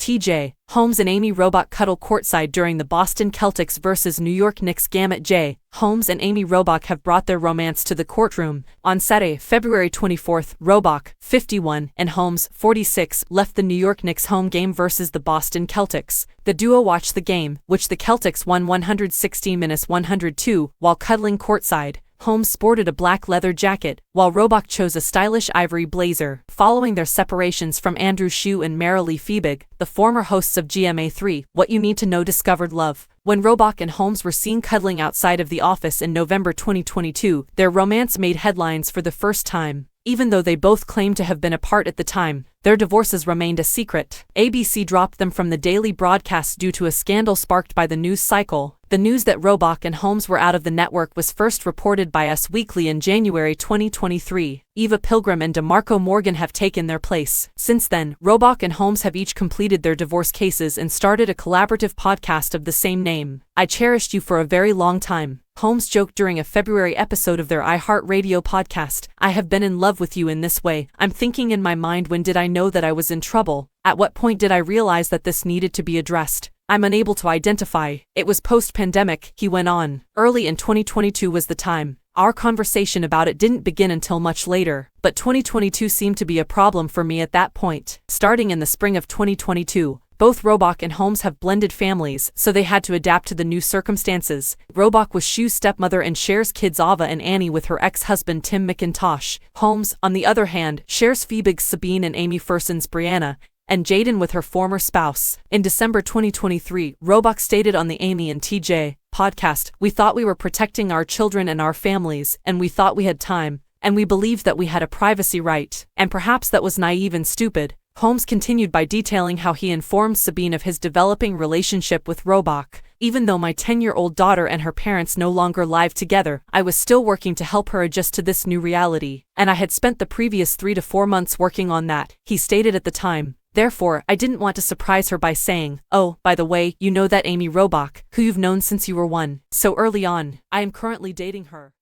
TJ Holmes and Amy Robach cuddle courtside during the Boston Celtics vs. New York Knicks game. TJ Holmes and Amy Robach have brought their romance to the courtroom. On Saturday, February 24, Robach, 51, and Holmes, 46, left the New York Knicks home game versus the Boston Celtics. The duo watched the game, which the Celtics won 116-102, while cuddling courtside. Holmes sported a black leather jacket, while Robach chose a stylish ivory blazer. Following their separations from Andrew Shue and Marilee Fiebig, the former hosts of GMA3, What You Need to Know discovered love. When Robach and Holmes were seen cuddling outside of the office in November 2022, their romance made headlines for the first time. Even though they both claimed to have been apart at the time, their divorces remained a secret. ABC dropped them from the daily broadcast due to a scandal sparked by the news cycle. The news that Robach and Holmes were out of the network was first reported by Us Weekly in January 2023. Eva Pilgrim and DeMarco Morgan have taken their place. Since then, Robach and Holmes have each completed their divorce cases and started a collaborative podcast of the same name. I cherished you for a very long time, Holmes joked during a February episode of their iHeartRadio podcast. I have been in love with you in this way. I'm thinking in my mind, when did I know that I was in trouble? At what point did I realize that this needed to be addressed? I'm unable to identify. It was post-pandemic, he went on. Early in 2022 was the time. Our conversation about it didn't begin until much later, but 2022 seemed to be a problem for me at that point. Starting in the spring of 2022, both Robach and Holmes have blended families, so they had to adapt to the new circumstances. Robach was Shue's stepmother and shares kids Ava and Annie with her ex-husband Tim McIntosh. Holmes, on the other hand, shares Fiebig's Sabine and Amy Furson's Brianna, and Jaden with her former spouse. In December 2023, Robach stated on the Amy and TJ podcast, "We thought we were protecting our children and our families, and we thought we had time, and we believed that we had a privacy right, and perhaps that was naive and stupid." Holmes continued by detailing how he informed Sabine of his developing relationship with Robach. "Even though my 10-year-old daughter and her parents no longer live together, I was still working to help her adjust to this new reality, and I had spent the previous 3 to 4 months working on that," he stated at the time. "Therefore, I didn't want to surprise her by saying, 'Oh, by the way, you know that Amy Robach, who you've known since you were 1, so early on. I am currently dating her.'"